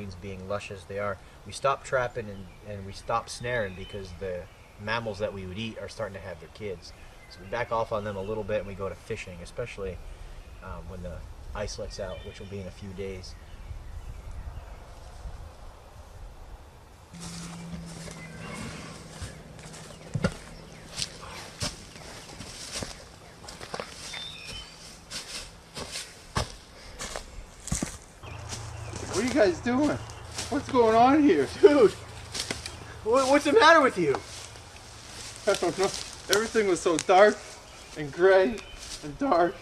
greens being lush as they are, we stop trapping and we stop snaring because the mammals that we would eat are starting to have their kids. So we back off on them a little bit and we go to fishing, especially when the ice lets out, which will be in a few days. What are you guys doing? What's going on here? Dude, what's the matter with you? I don't know. Everything was so dark and gray and dark.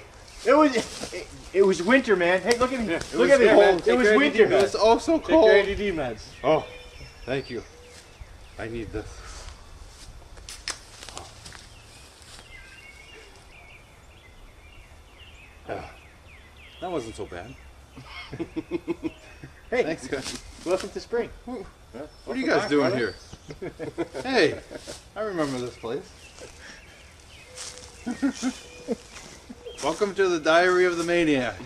It was winter, man. Hey, look at me. Yeah, look at me. Cold. It was winter. It was oh so cold. Take your ADD meds. Oh, thank you. I need this. That wasn't so bad. Hey, Thanks, guys. welcome to spring. What are you guys doing here? Hey, I remember this place. Welcome to the Diary of the Maniac.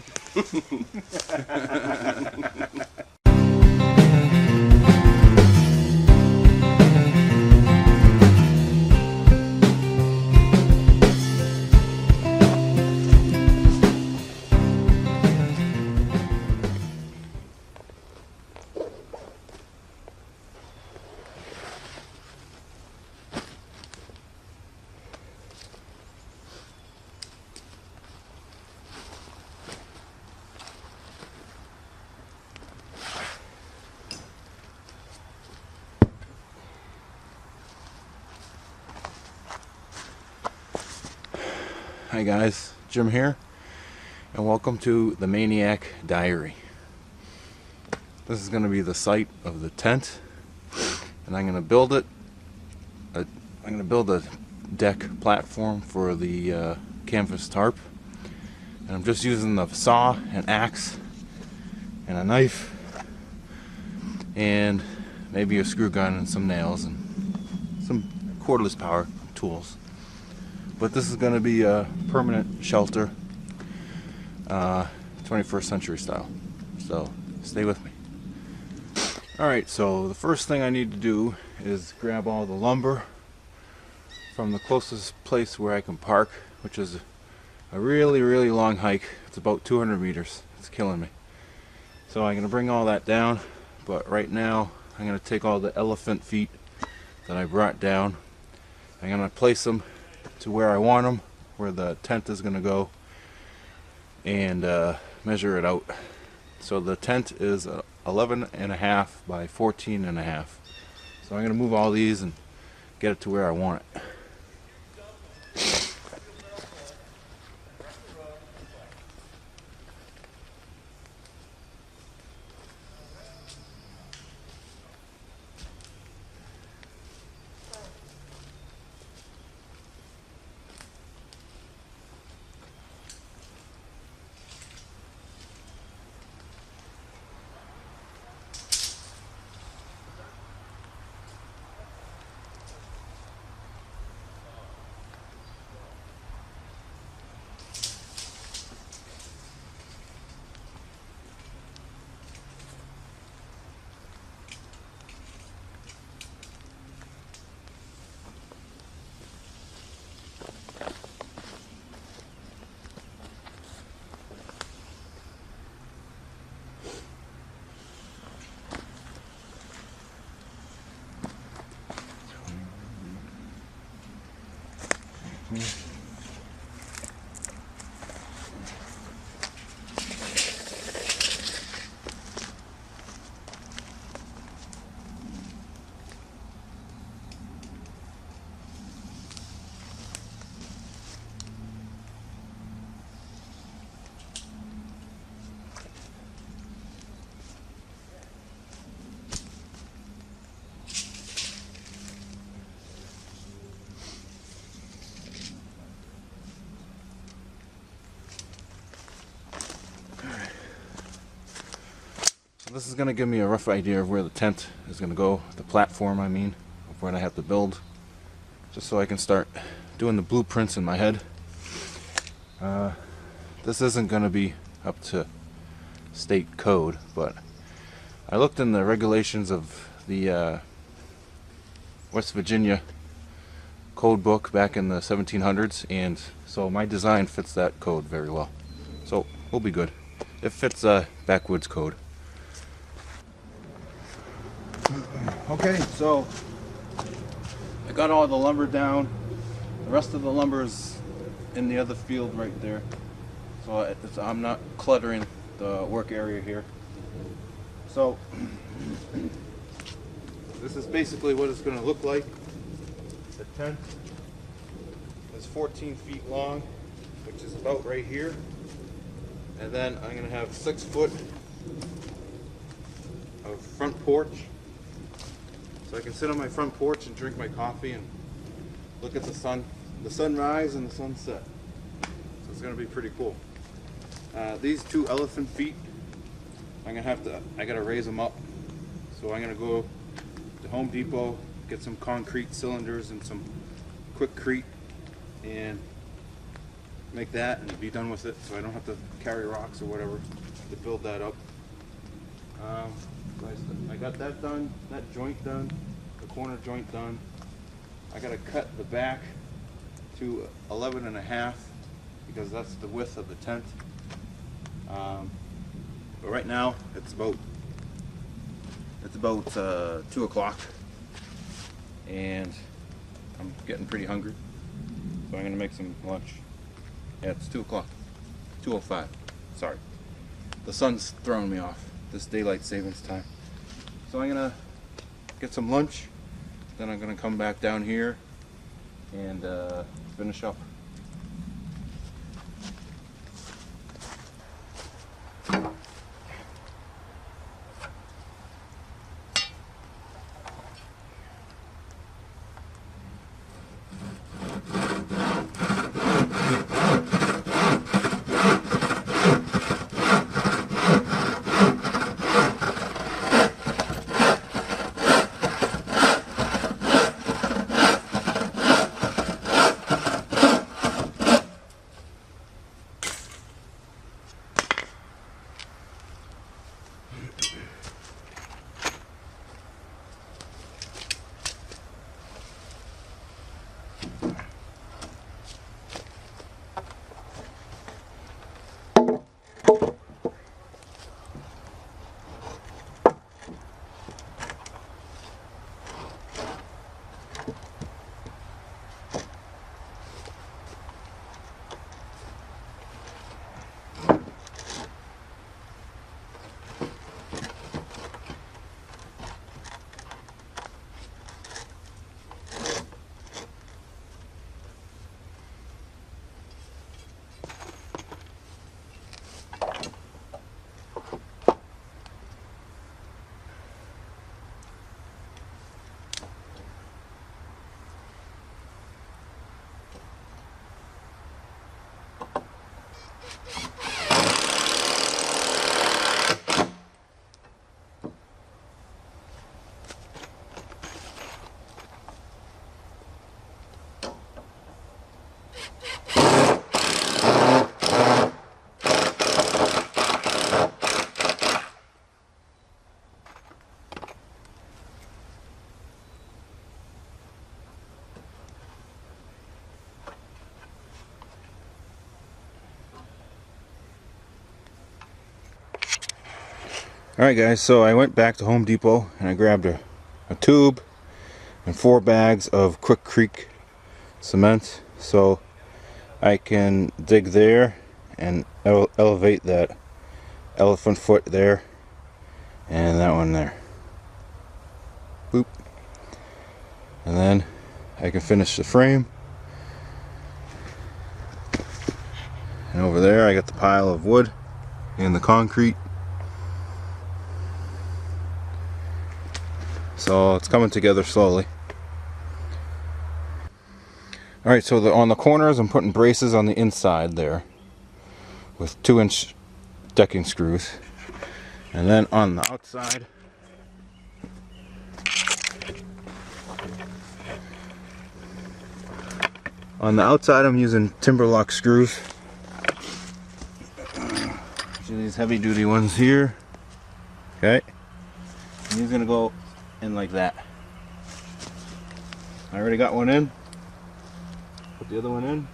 Hi guys, Jim here, and welcome to the Maniac Diary. This is going to be the site of the tent, and I'm going to build it. I'm going to build a deck platform for the canvas tarp, and I'm just using the saw, an axe, and a knife, and maybe a screw gun and some nails and some cordless power tools. But this is going to be a permanent shelter, 21st century style. So stay with me. Alright, so the first thing I need to do is grab all the lumber from the closest place where I can park, which is a really long hike. It's about 200 meters. It's killing me. So I'm going to bring all that down, but right now I'm going to take all the elephant feet that I brought down. I'm going to place them to where I want them, where the tent is going to go, and measure it out. So the tent is 11.5 by 14.5. So I'm going to move all these and get it to where I want it. This is going to give me a rough idea of where the tent is going to go, the platform I mean, of what I have to build, just so I can start doing the blueprints in my head. This isn't going to be up to state code, but I looked in the regulations of the West Virginia code book back in the 1700s, and so my design fits that code very well. So we'll be good. It fits backwoods code. Okay, so I got all the lumber down. The rest of the lumber is in the other field right there. So I'm not cluttering the work area here. So this is basically what it's going to look like. The tent is 14 feet long, which is about right here. And then I'm going to have 6 foot of front porch. So I can sit on my front porch and drink my coffee and look at the sunrise and the sunset. So it's going to be pretty cool. These 2 elephant feet, I gotta raise them up. So I'm gonna go to Home Depot, get some concrete cylinders and some quickcrete and make that and be done with it, so I don't have to carry rocks or whatever to build that up. I got that done, that joint done, the corner joint done. I gotta cut the back to 11.5 because that's the width of the tent. But right now it's about 2 o'clock and I'm getting pretty hungry, so I'm gonna make some lunch. Yeah, it's 2 o'clock, 2:05. Sorry, the sun's throwing me off. This daylight savings time. So I'm gonna get some lunch, then I'm gonna come back down here and finish up. Alright guys, so I went back to Home Depot and I grabbed a tube and 4 bags of Quikrete cement so I can dig there and elevate that elephant foot there and that one there. Boop. And then I can finish the frame. And over there I got the pile of wood and the concrete. So it's coming together slowly. Alright, so on the corners I'm putting braces on the inside there with 2-inch decking screws. And then on the outside I'm using timber lock screws. These heavy duty ones here. Okay. And he's gonna go in like that. I already got one in. Put the other one in.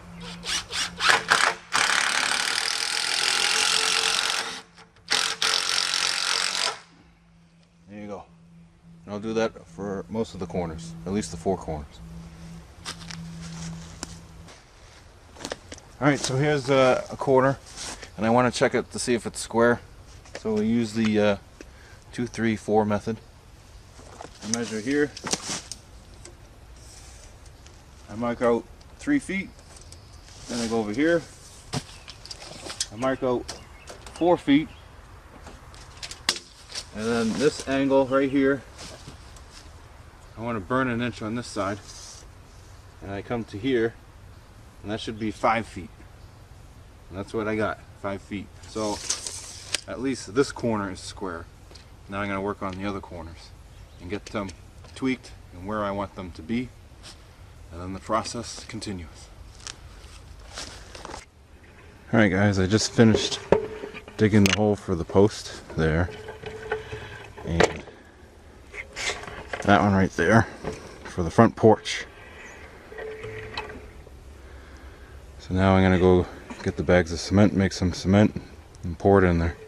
There you go. And I'll do that for most of the corners, at least the 4 corners. Alright, so here's a corner, and I want to check it to see if it's square. So we'll use the 2, 3, 4 method. I measure here. I mark out 3 feet. Then I go over here. I mark out 4 feet. And then this angle right here, I want to burn an inch on this side. And I come to here, and that should be 5 feet. And that's what I got, 5 feet. So at least this corner is square. Now I'm going to work on the other corners and get them tweaked and where I want them to be. And then the process continues. Alright guys, I just finished digging the hole for the post there. And that one right there for the front porch. So now I'm going to go get the bags of cement, make some cement, and pour it in there.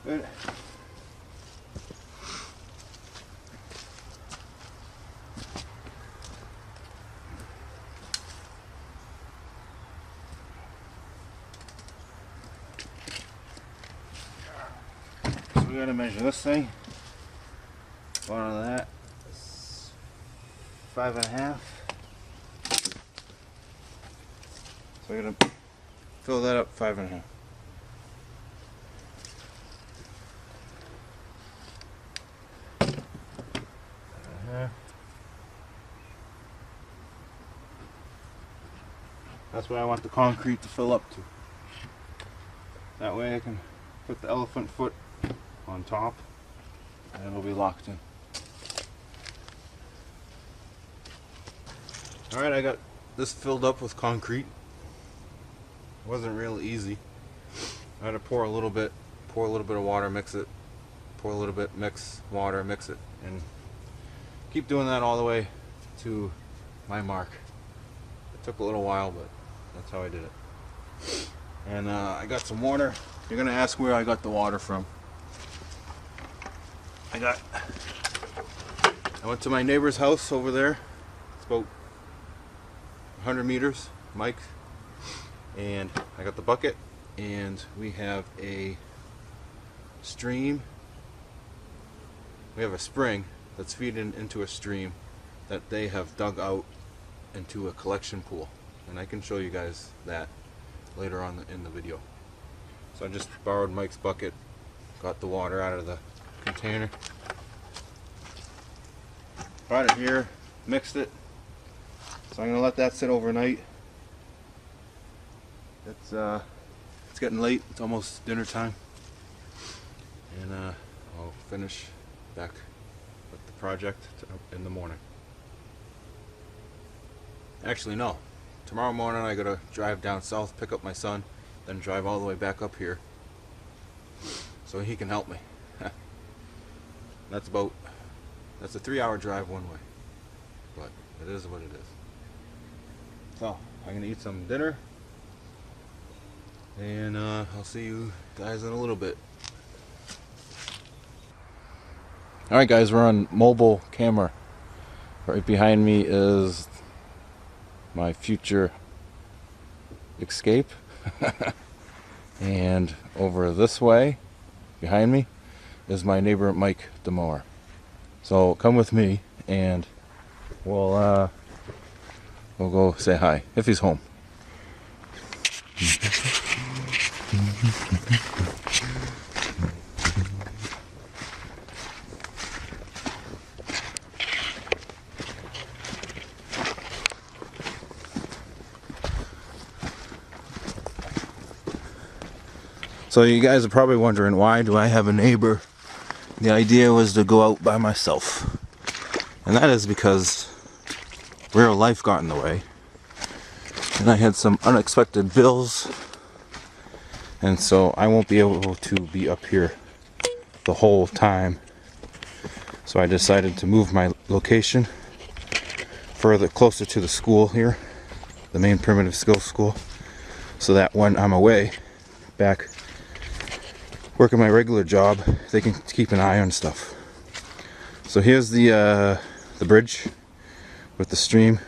Good. So we gotta measure this thing. Bottom of that is 5.5. So I gotta fill that up 5.5. That's what I want the concrete to fill up to. That way I can put the elephant foot on top and it'll be locked in. Alright, I got this filled up with concrete. It wasn't real easy. I had to pour a little bit of water, mix it, pour a little bit, mix water, mix it, and keep doing that all the way to my mark. It took a little while, but that's how I did it. And I got some water. You're gonna ask where I got the water from. I went to my neighbor's house over there. It's about 100 meters, Mike. And I got the bucket, and we have a stream. We have a spring that's feeding into a stream that they have dug out into a collection pool. And I can show you guys that later on in the video. So I just borrowed Mike's bucket, got the water out of the container, brought it here, mixed it. So I'm gonna let that sit overnight. It's getting late. It's almost dinner time, and I'll finish back with the project in the morning. Actually, no. Tomorrow morning I gotta drive down south, pick up my son, then drive all the way back up here so he can help me. That's a 3-hour drive one way, but it is what it is. So I'm gonna eat some dinner, and I'll see you guys in a little bit. Alright guys, we're on mobile camera. Right behind me is my future escape. And over this way, behind me, is my neighbor Mike the mower. So come with me and we'll go say hi, if he's home. So you guys are probably wondering, why do I have a neighbor? The idea was to go out by myself. And that is because real life got in the way. And I had some unexpected bills. And so I won't be able to be up here the whole time. So I decided to move my location further closer to the school here, the main primitive skills school, so that when I'm away, back working my regular job, they can keep an eye on stuff. So here's the bridge with the stream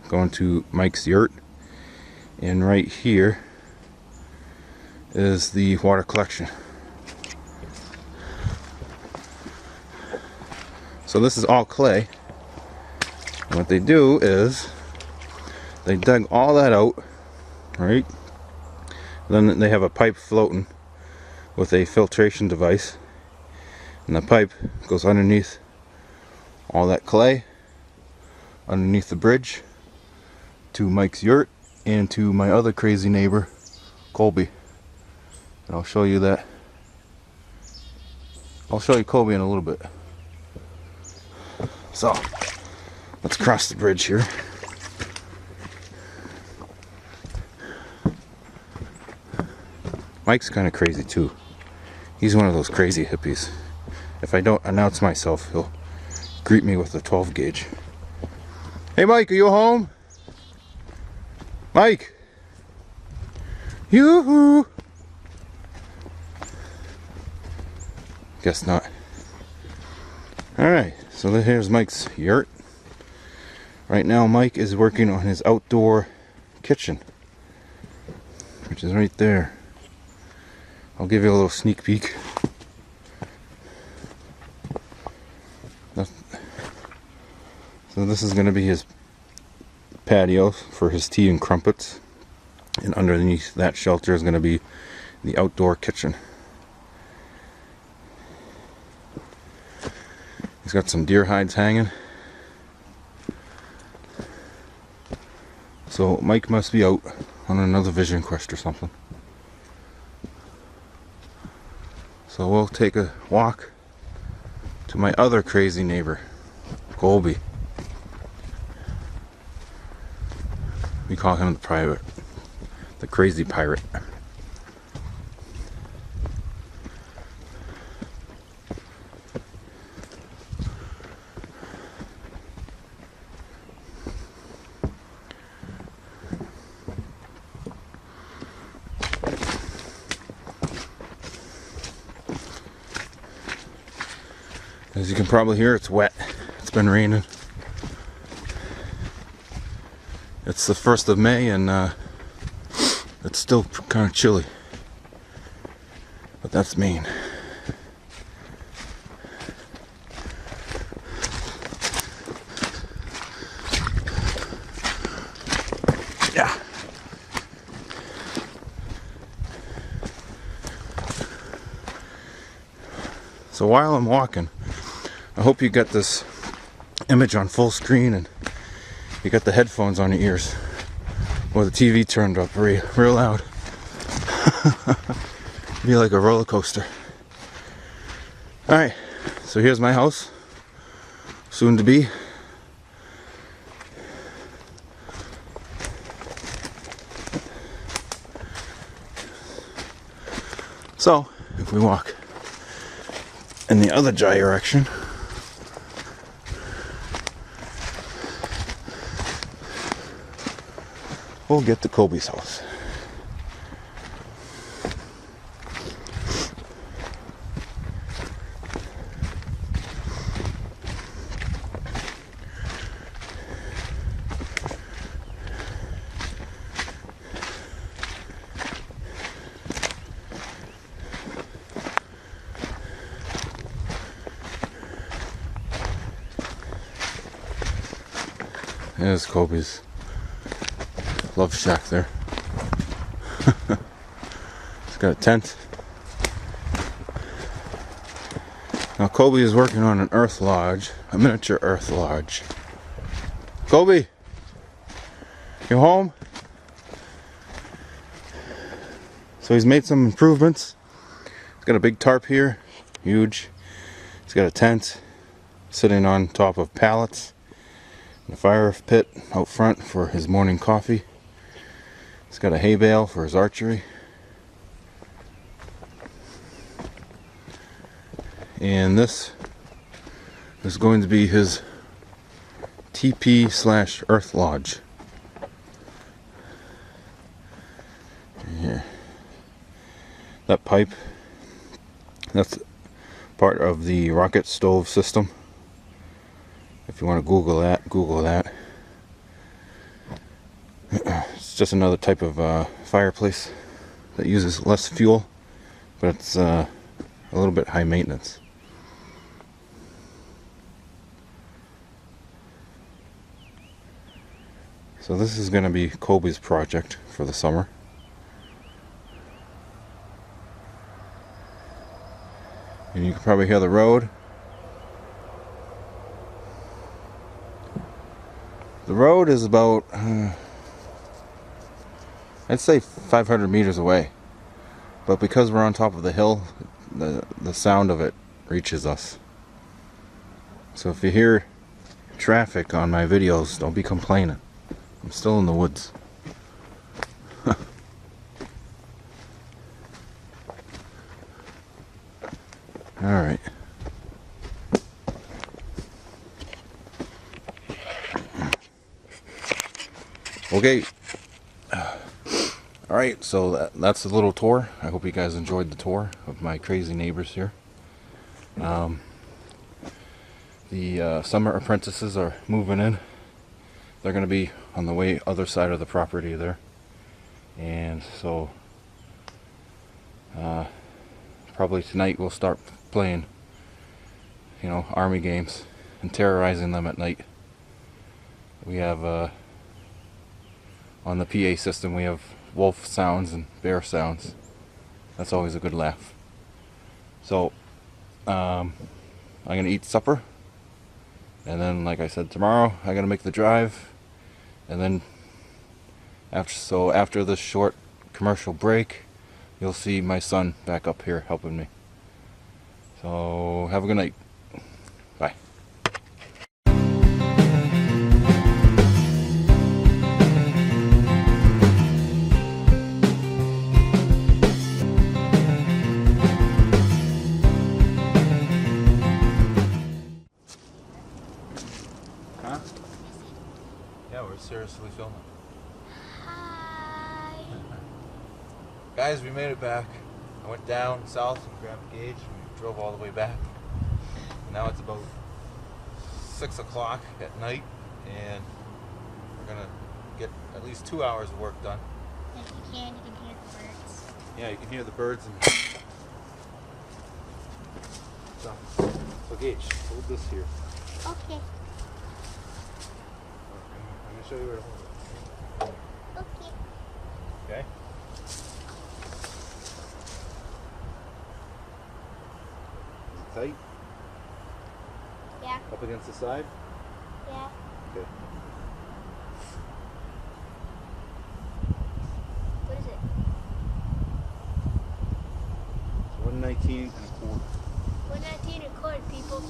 going to Mike's yurt, and right here is the water collection. So this is all clay, and what they do is they dug all that out, right? Then they have a pipe floating with a filtration device, and the pipe goes underneath all that clay, underneath the bridge, to Mike's yurt and to my other crazy neighbor Colby. And I'll show you that. I'll show you Colby in a little bit. So let's cross the bridge here. Mike's kind of crazy too. He's one of those crazy hippies. If I don't announce myself, he'll greet me with a 12 gauge. Hey Mike, are you home? Mike! Yoo-hoo! Guess not. Alright, so here's Mike's yurt. Right now Mike is working on his outdoor kitchen, which is right there. I'll give you a little sneak peek. So this is going to be his patio for his tea and crumpets, and underneath that shelter is going to be the outdoor kitchen. He's got some deer hides hanging. So Mike must be out on another vision quest or something. So we'll take a walk to my other crazy neighbor, Colby. We call him the crazy pirate. As you can probably hear, it's wet. It's been raining. It's the 1st of May and it's still kind of chilly. But that's Maine. Yeah. So while I'm walking, I hope you got this image on full screen and you got the headphones on your ears, or the TV turned up real loud. Be like a roller coaster. Alright, so here's my house, soon to be. So, if we walk in the other direction, we'll get to Kobe's house. There's Kobe's love shack there. It's got a tent. Now Kobe is working on an earth lodge, a miniature earth lodge. Kobe, you home? So he's made some improvements. He's got a big tarp here, huge. He's got a tent sitting on top of pallets. A fire pit out front for his morning coffee. He's got a hay bale for his archery. And this is going to be his TP / earth lodge. Yeah. That pipe, that's part of the rocket stove system. If you want to Google that. It's just another type of fireplace that uses less fuel, but it's a little bit high maintenance. So this is going to be Kobe's project for the summer. And you can probably hear the road. The road is about, I'd say 500 meters away. But because we're on top of the hill, the sound of it reaches us. So if you hear traffic on my videos, don't be complaining. I'm still in the woods. Alright. Okay. Alright, so that's a little tour. I hope you guys enjoyed the tour of my crazy neighbors here. The summer apprentices are moving in. They're going to be on the other side of the property there. And so probably tonight we'll start playing, army games and terrorizing them at night. We have on the PA system, we have wolf sounds and bear sounds. That's always a good laugh. So, I'm going to eat supper. And then, like I said, tomorrow I got to make the drive. And then, after this short commercial break, you'll see my son back up here helping me. So, have a good night. Bye. Huh? Yeah, we're seriously filming. Hi. Guys, we made it back. I went down south and grabbed a gauge and we drove all the way back. Now it's about 6 o'clock at night and we're gonna get at least 2 hours of work done. If you can hear the birds. Yeah, you can hear the birds and so Gage, hold this here. Okay. I'm gonna show you where to hold it. Okay. Okay? Is it tight? Yeah. Up against the side? Yeah. Okay. What is it? 119 and a quarter. 119 and a quarter, people.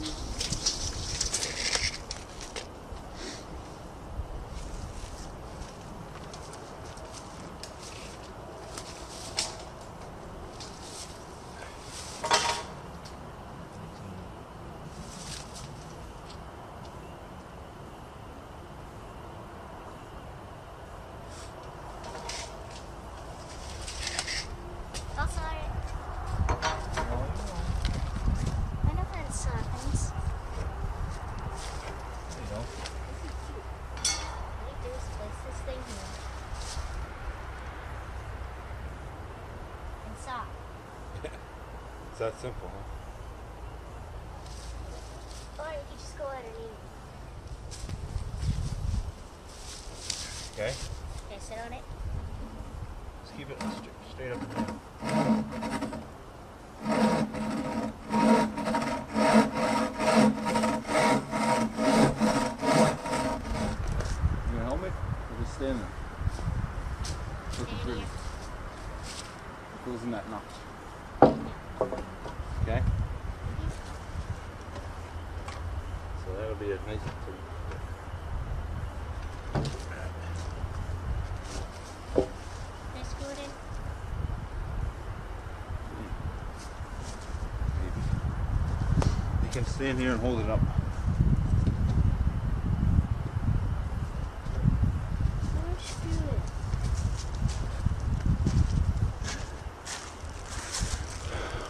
that simple, huh? Or you could just go underneath. Okay. Can I sit on it? Just keep it straight up and down. You gonna help me? Or just stand there? Looking Stand pretty. here. What goes in that notch? Okay? So that'll be a nice thing. Can I screw it in? You can stand here and hold it up. Or screw it.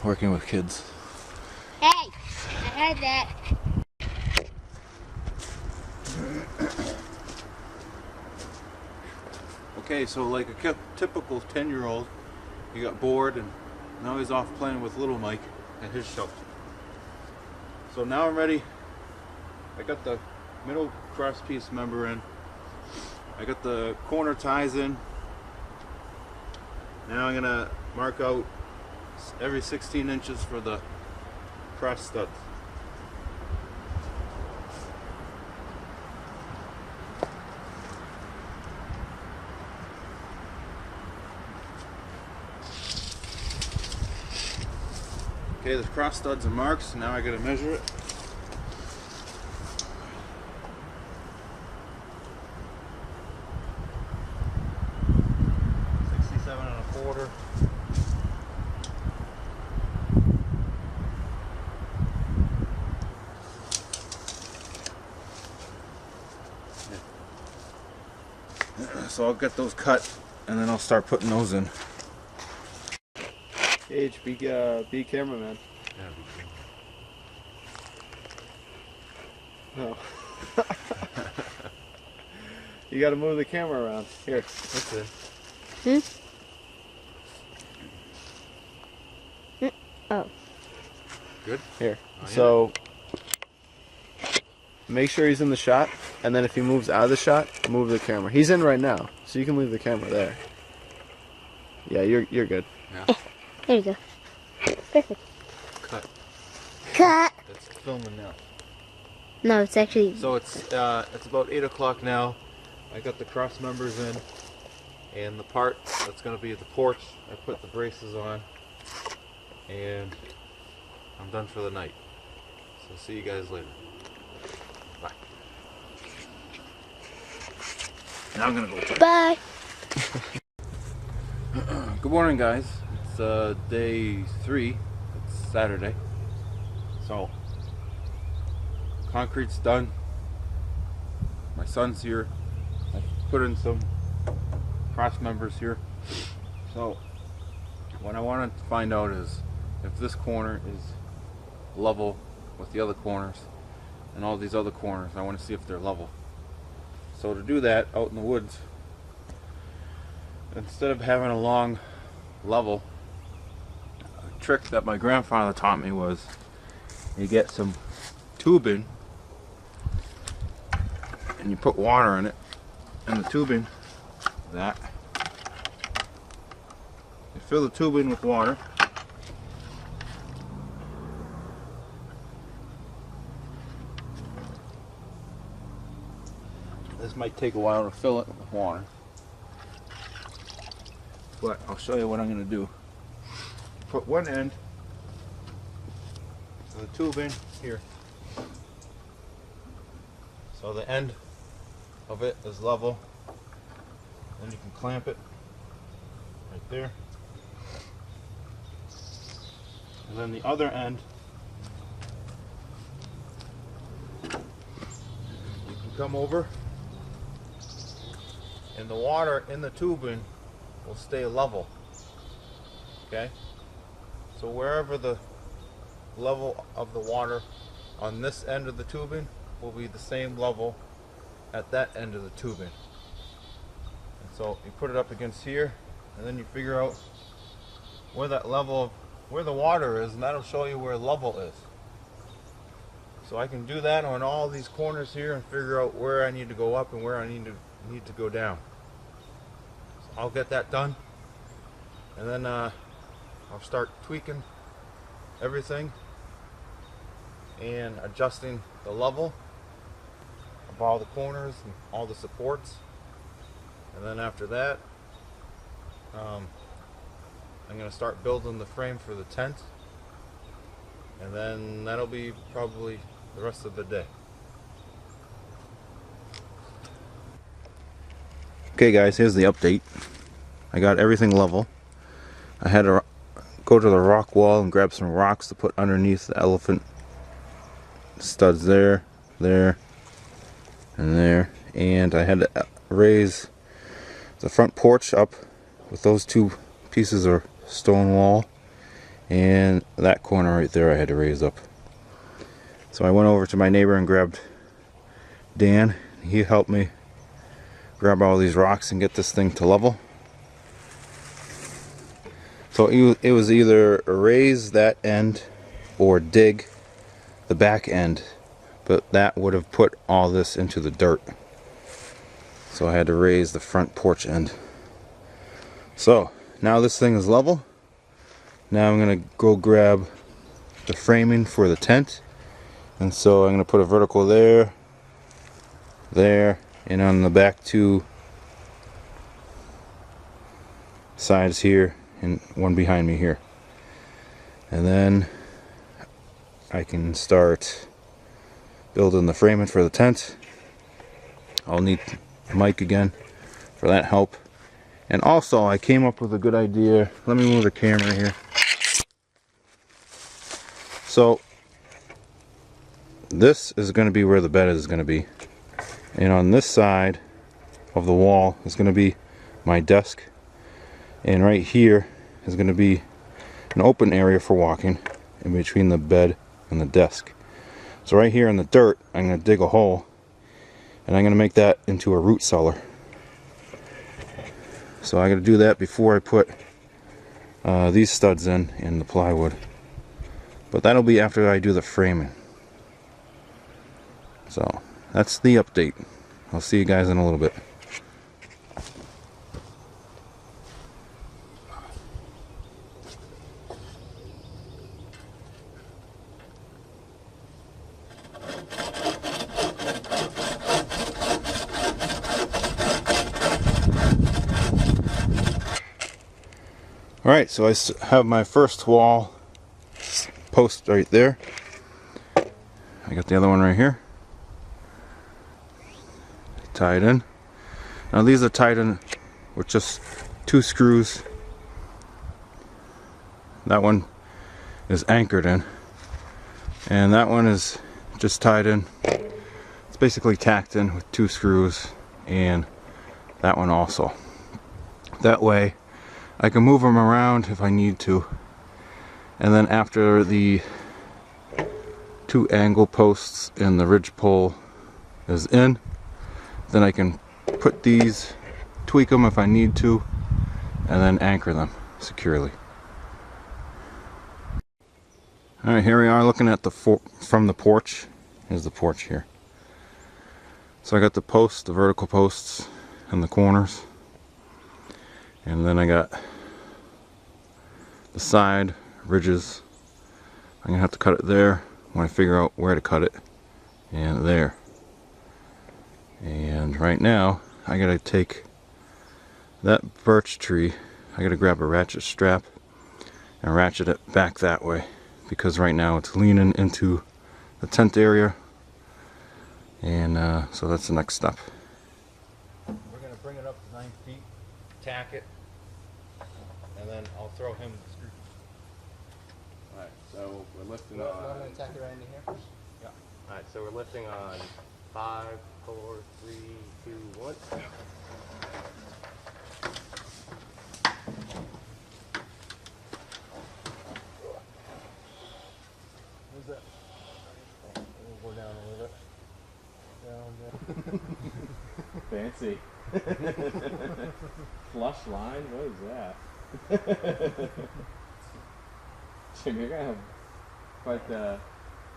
Working with kids. Hey! I heard that. Okay, so like a typical 10-year-old, he got bored and now he's off playing with little Mike at his shelter. So now I'm ready. I got the middle cross piece member in. I got the corner ties in. Now I'm gonna mark out every 16 inches for the cross studs. Okay, the cross studs are marked, so now I gotta measure it. $67.25. So I'll get those cut and then I'll start putting those in. H, be cameraman. No. You gotta move the camera around. Here. What's this? Oh. Good? Here. Oh, yeah. So make sure he's in the shot, and then if he moves out of the shot, move the camera. He's in right now, so you can leave the camera there. Yeah, you're good. Yeah. There you go. Perfect. Cut. Cut! That's filming now. No, it's actually... So it's about 8 o'clock now. I got the cross members in, and the part that's going to be at the porch, I put the braces on, and I'm done for the night. So see you guys later. Bye. Now I'm going to go. Bye! Good morning, guys. It's day 3. It's Saturday. So concrete's done. My son's here. I put in some cross members here. So what I wanted to find out is if this corner is level with the other corners and all these other corners. I want to see if they're level. So to do that out in the woods, instead of having a long level, a trick that my grandfather taught me was you get some tubing and you put water in it, and the tubing, that, you fill the tubing with water, this might take a while to fill it with water, but I'll show you what I'm going to do. Put one end of the tubing here, so the end of it is level. Then you can clamp it right there, and then the other end you can come over, and the water in the tubing will stay level. Okay, so wherever the level of the water on this end of the tubing will be the same level at that end of the tubing. And so you put it up against here, and then you figure out where that level of where the water is, and that'll show you where level is. So I can do that on all these corners here and figure out where I need to go up and where I need to go down. So I'll get that done, and then I'll start tweaking everything and adjusting the level of all the corners and all the supports. And then after that, I'm going to start building the frame for the tent, and then that'll be probably the rest of the day. Okay guys, here's the update. I got everything level. I had to go to the rock wall and grab some rocks to put underneath the elephant studs there, there, and there. And I had to raise the front porch up with those two pieces of stone wall, and that corner right there I had to raise up. So I went over to my neighbor and grabbed Dan. He helped me grab all these rocks and get this thing to level. So it was either raise that end or dig the back end, but that would have put all this into the dirt. So I had to raise the front porch end. So now this thing is level. Now I'm gonna go grab the framing for the tent, and so I'm gonna put a vertical there, there, and on the back two sides here, and one behind me here. And then I can start building the framing for the tent. I'll need Mike again for that help. And also I came up with a good idea. Let me move the camera here. So this is going to be where the bed is going to be, and on this side of the wall is going to be my desk, and right here is going to be an open area for walking in between the bed and the desk. So right here in the dirt I'm going to dig a hole, and I'm going to make that into a root cellar. So I got to do that before I put these studs in the plywood. But that'll be after I do the framing. So that's the update. I'll see you guys in a little bit. Alright, so I have my first wall post right there. I got the other one right here, tied in. Now these are tied in with just 2 screws. That one is anchored in, and that one is just tied in. It's basically tacked in with 2 screws, and that one also. That way I can move them around if I need to. And then after the 2 angle posts and the ridge pole is in, then I can put these, tweak them if I need to, and then anchor them securely. Alright, here we are looking at the from the porch. Here's the porch here. So I got the posts, the vertical posts in the corners, and then I got the side ridges. I'm gonna have to cut it there when I figure out where to cut it, and there. And right now I gotta take that birch tree, I gotta grab a ratchet strap and ratchet it back that way, because right now it's leaning into the tent area, and so that's the next step. We're gonna bring it up to 9 feet, tack it, and then I'll throw him the screw. Alright, so we're lifting on... I'm going to tack it right into here? Yeah. Alright, so we're lifting on 5, 4, 3, 2, 1. Where's that? We'll go down a little bit. Down, down. Fancy. Flush line? What is that? You're gonna have quite the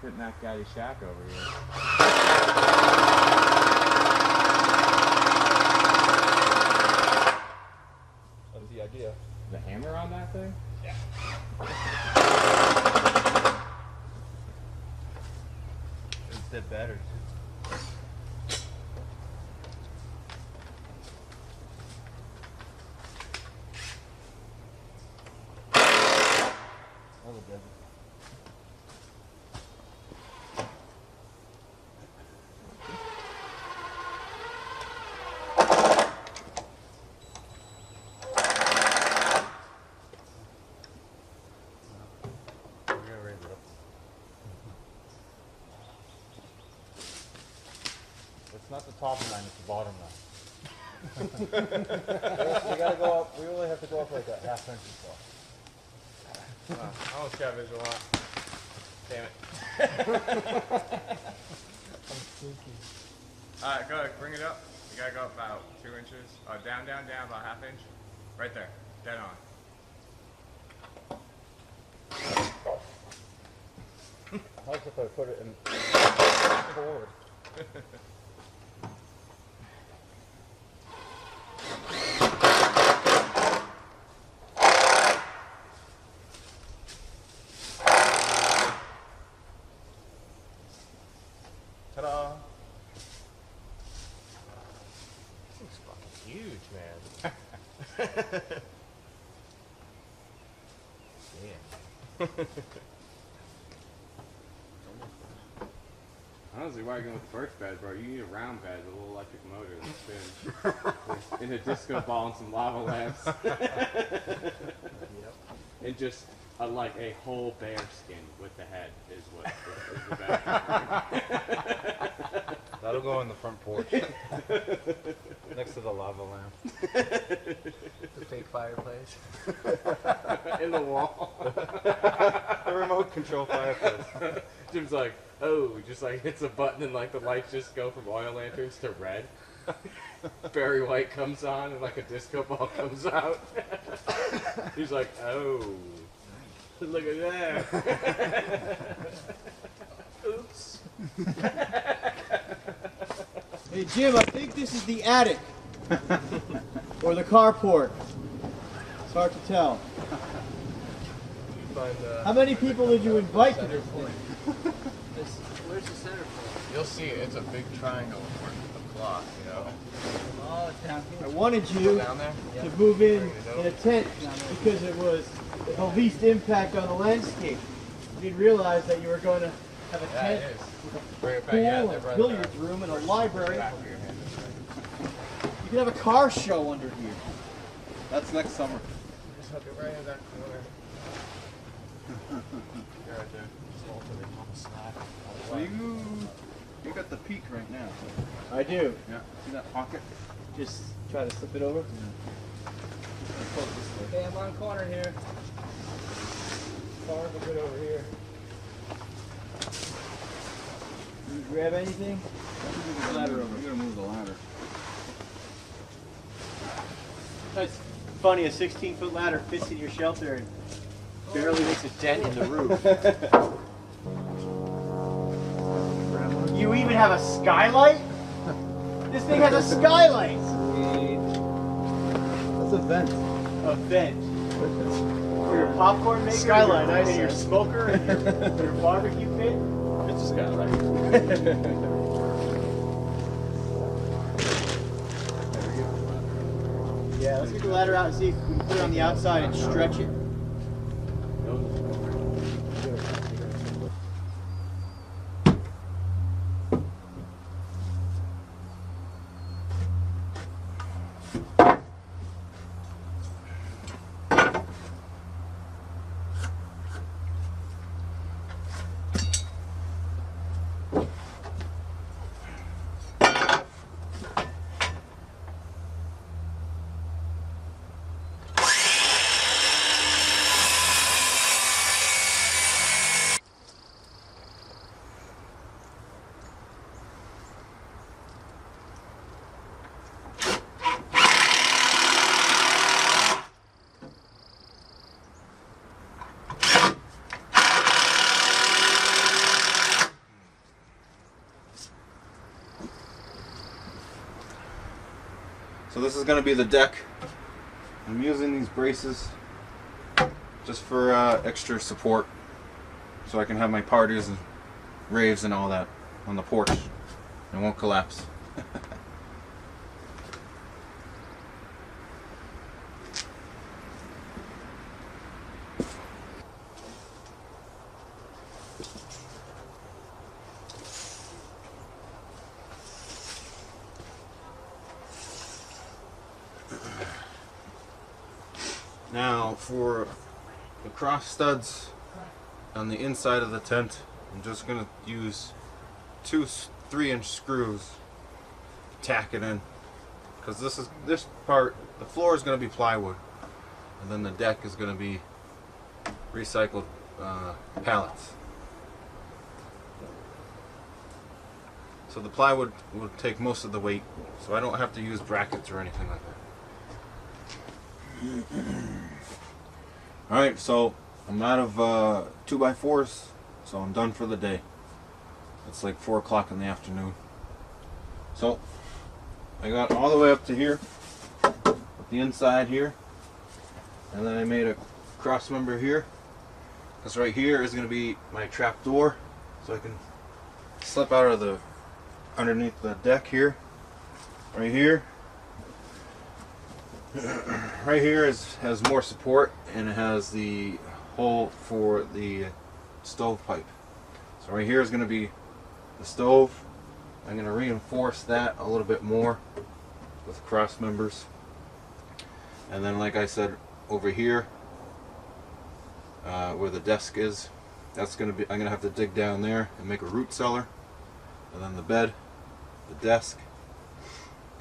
knick-knack gaddy shack over here. That was the idea. The hammer on that thing? Yeah. It's dead battery too. That was dead. We're gonna raise it up. It's not the top line, it's the bottom line. We gotta go up, we only have to go up like a half inch or so. I almost got visual on. Damn it. Alright, go ahead, bring it up. You gotta go about 2 inches. Down, down, down, about half inch. Right there. Dead on. How's if I put it in forward? Ta-da! This thing's fucking huge, man. Damn. Honestly, why are you going with the birch bed, bro? You need a round bed with a little electric motor that spins. And a disco ball and some lava lamps. Yep. And just like a whole bear skin with the head is what is the bed. That'll go in the front porch. Next to the lava lamp. The fake fireplace. In the wall. The remote control fireplace. Jim's like, oh, just like hits a button and like the lights just go from oil lanterns to red. Barry White comes on and like a disco ball comes out. He's like, oh, look at that. Oops. Hey Jim, I think this is the attic. Or the carport. It's hard to tell. How many people did you invite to this thing? Where's the center point? You'll see it. It's a big triangle of cloth, you know. Oh, it's down I here. wanted you Down there? to move in a tent because it was the least impact on the landscape. You didn't realize that you were going to have a Yeah, tent it is. with a Bring it back. pool Yeah, and they're a right billiards there. room and a library. Back of your hand. You could have a car show under here. That's next summer. Just hook it right in that corner. You're right there. So you got the peak right now. I do. Yeah. See that pocket? Just try to slip it over. Okay, I'm on corner here. Car's a bit over here. Did you grab anything? Move the ladder over. You gotta move the ladder. It's funny, a 16-foot ladder fits in your shelter and barely makes a dent in the roof. You even have a skylight? This thing has a skylight! That's a vent. A vent. For your popcorn maker, Skylight, and I your said. smoker, and your barbecue pit. It's a skylight. Yeah, let's get the ladder out and see if we can put it on the outside and stretch it. So this is going to be the deck. I'm using these braces just for extra support, so I can have my parties and raves and all that on the porch. It won't collapse. Now for the cross studs on the inside of the tent, I'm just going to use two 3-inch screws to tack it in, because this part, the floor is going to be plywood, and then the deck is going to be recycled pallets. So the plywood will take most of the weight, so I don't have to use brackets or anything like that. Alright, so I'm out of 2x4s, so I'm done for the day. It's like 4 o'clock in the afternoon. So I got all the way up to here, with the inside here, and then I made a cross member here, because right here is going to be my trap door, so I can slip out of the underneath the deck here. Right here. Right here has more support, and it has the hole for the stove pipe. So right here is going to be the stove. I'm going to reinforce that a little bit more with cross members. And then, like I said, over here where the desk is, that's going to be, I'm going to have to dig down there and make a root cellar. And then the bed, the desk,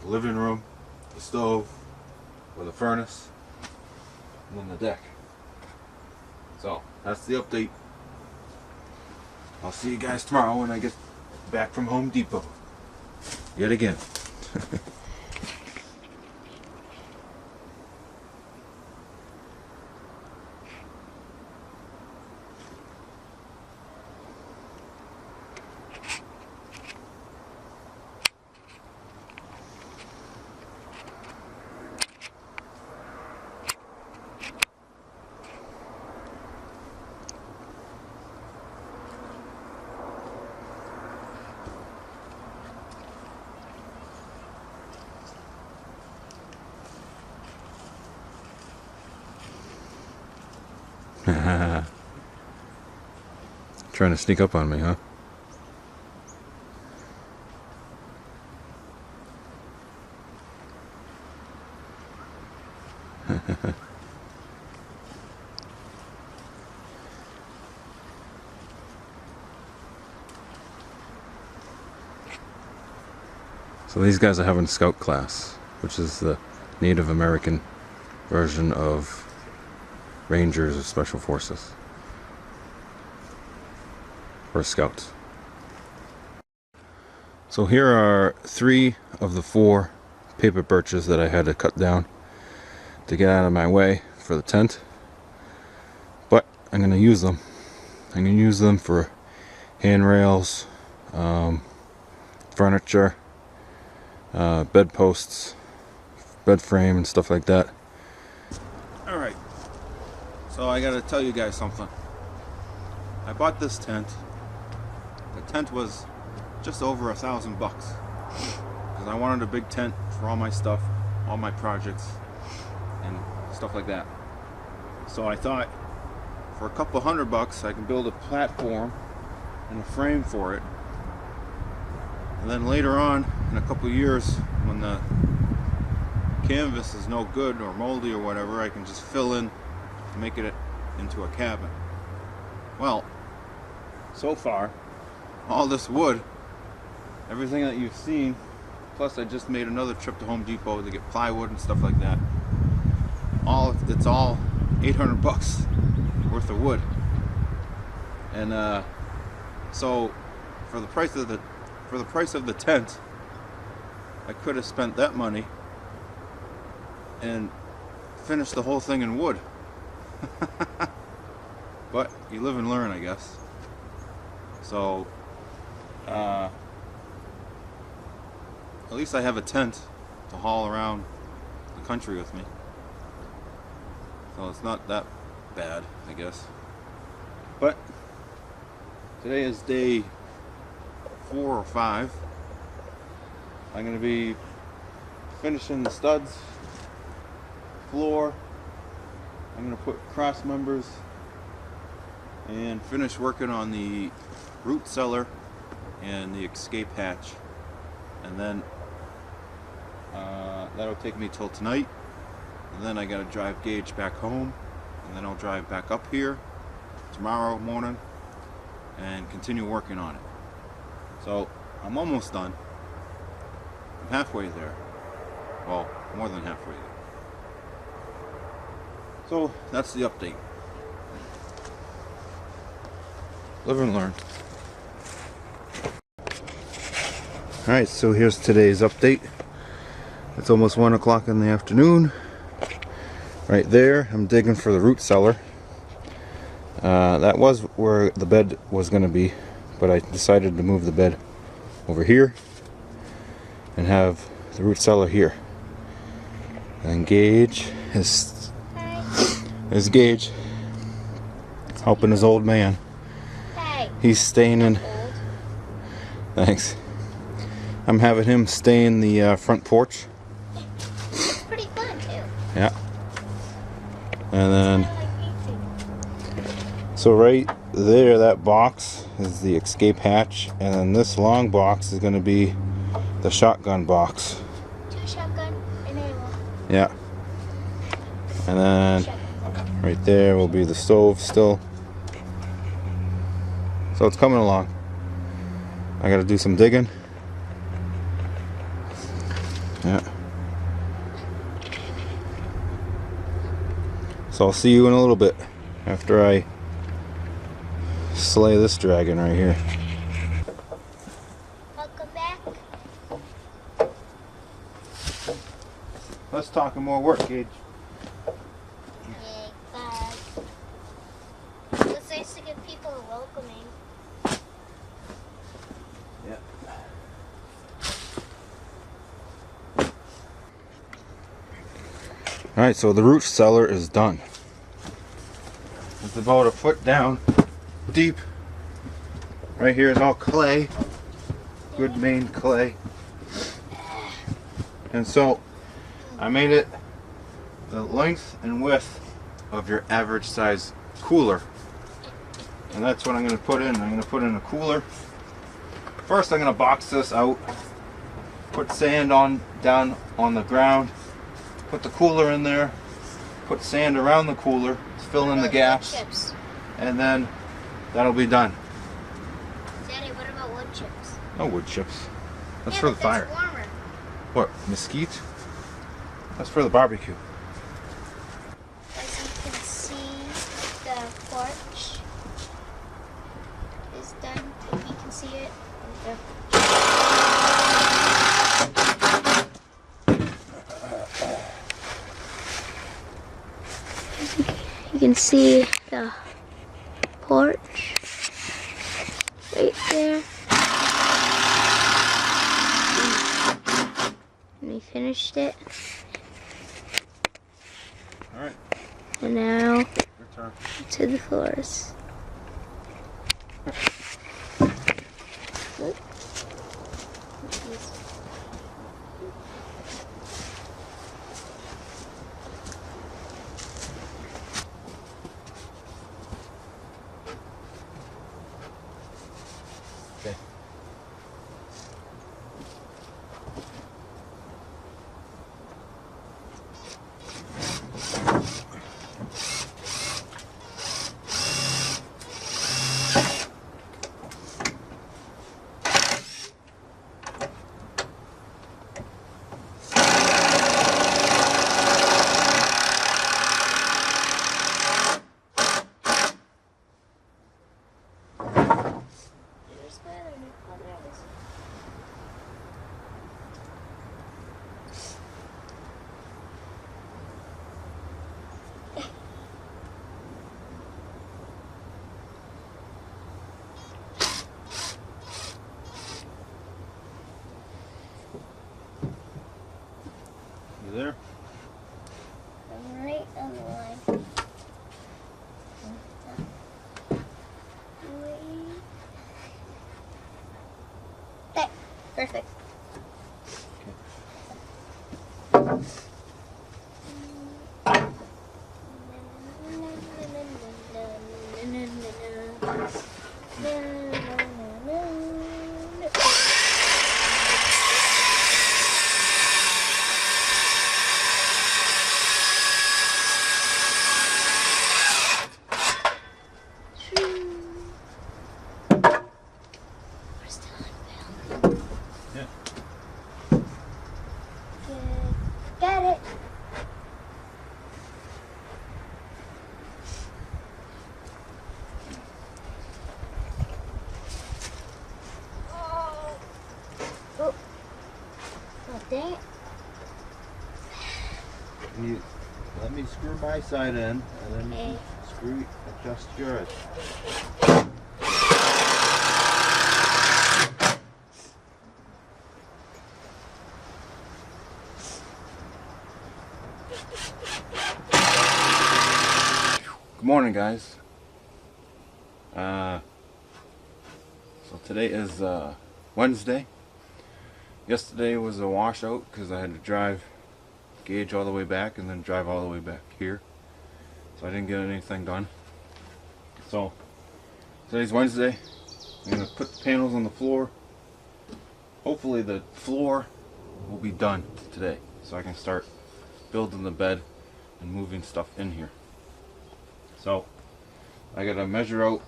the living room, the stove, with a furnace, and then the deck. So that's the update. I'll see you guys tomorrow when I get back from Home Depot. Yet again. Trying to sneak up on me, huh? So these guys are having scout class, which is the Native American version of Rangers or Special Forces. Or scouts. So here are 3 of the 4 paper birches that I had to cut down to get out of my way for the tent. But I'm going to use them. I'm going to use them for handrails, furniture, bed posts, bed frame and stuff like that. Alright, so I gotta tell you guys something. I bought this tent. The tent was just over $1,000 because I wanted a big tent for all my stuff, all my projects and stuff like that. So I thought for a couple $100 I can build a platform and a frame for it, and then later on in a couple years when the canvas is no good or moldy or whatever, I can just fill in and make it into a cabin. Well, so far all this wood, everything that you've seen, plus I just made another trip to Home Depot to get plywood and stuff like that, it's all $800 worth of wood. And so for the price of the tent, I could have spent that money and finished the whole thing in wood. But you live and learn, I guess. So at least I have a tent to haul around country with me. So it's not that bad, I guess. But today is day 4 or 5. I'm going to be finishing the studs, floor. I'm going to put cross members and finish working on the root cellar and the escape hatch, and then that'll take me till tonight, and then I gotta drive Gage back home, and then I'll drive back up here tomorrow morning and continue working on it. So I'm almost done. I'm halfway there. Well, more than halfway there. So that's the update. Live and learn. Alright, so here's today's update. It's almost 1 o'clock in the afternoon. Right there, I'm digging for the root cellar. That was where the bed was going to be, but I decided to move the bed over here and have the root cellar here. And Gage is Gage helping his old man. He's staying in. Thanks. I'm having him stay in the front porch. It's pretty fun too. Yeah. And then, so right there, that box is the escape hatch, and then this long box is going to be the shotgun box. 2 shotgun and ammo. Yeah. And then right there will be the stove still. So it's coming along. I got to do some digging. Yeah. So I'll see you in a little bit after I slay this dragon right here. Welcome back. Let's talk more work, Gage. Hey, bye. It's nice to give people a welcoming. Yeah. Alright, so the root cellar is done. It's about 1 foot down deep. Right here is all clay. Good Maine clay. And so I made it the length and width of your average size cooler. And that's what I'm going to put in. I'm going to put in a cooler. First I'm going to box this out. Put sand down on the ground. Put the cooler in there, put sand around the cooler, fill in the gaps, and then that'll be done. Daddy, what about wood chips? No wood chips. That's Yeah, for the but fire. that's warmer. What, mesquite? That's for the barbecue. As you can see, the porch is done. If you can see it. There we go. You can see the porch right there. And we finished it. Alright, And now your turn. to the floors. Okay. You there? down the line. There. Perfect. Got it. Oh, oh dang it. Let me screw my side in, and then Okay. adjust yours. Good morning, guys. So today is Wednesday. Yesterday was a washout because I had to drive Gage all the way back and then drive all the way back here. So I didn't get anything done. So today's Wednesday. I'm going to put the panels on the floor. Hopefully the floor will be done today so I can start building the bed and moving stuff in here. So I got to measure out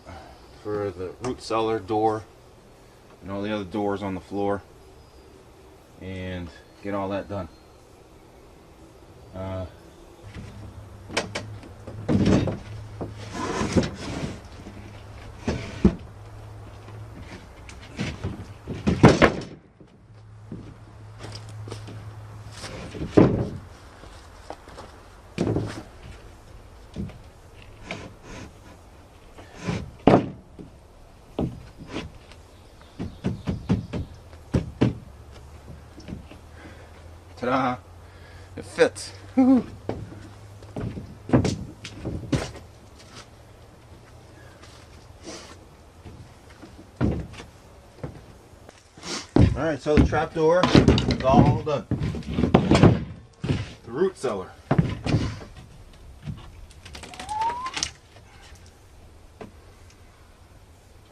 for the root cellar door and all the other doors on the floor and get all that done. Ta-da! It fits. Woo-hoo. Alright, so the trapdoor is all done. The root cellar.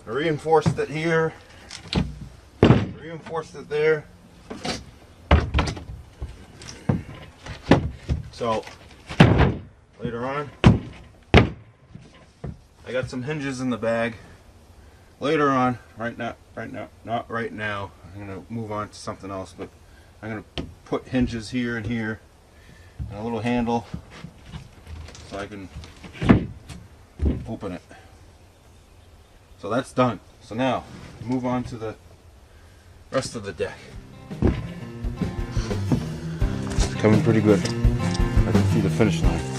I reinforced it here. Reinforced it there. So later on, I got some hinges in the bag. Later on, not right now. I'm gonna move on to something else, but I'm gonna put hinges here and here, and a little handle so I can open it. So that's done. So now move on to the rest of the deck. It's coming pretty good. I can see the finish line.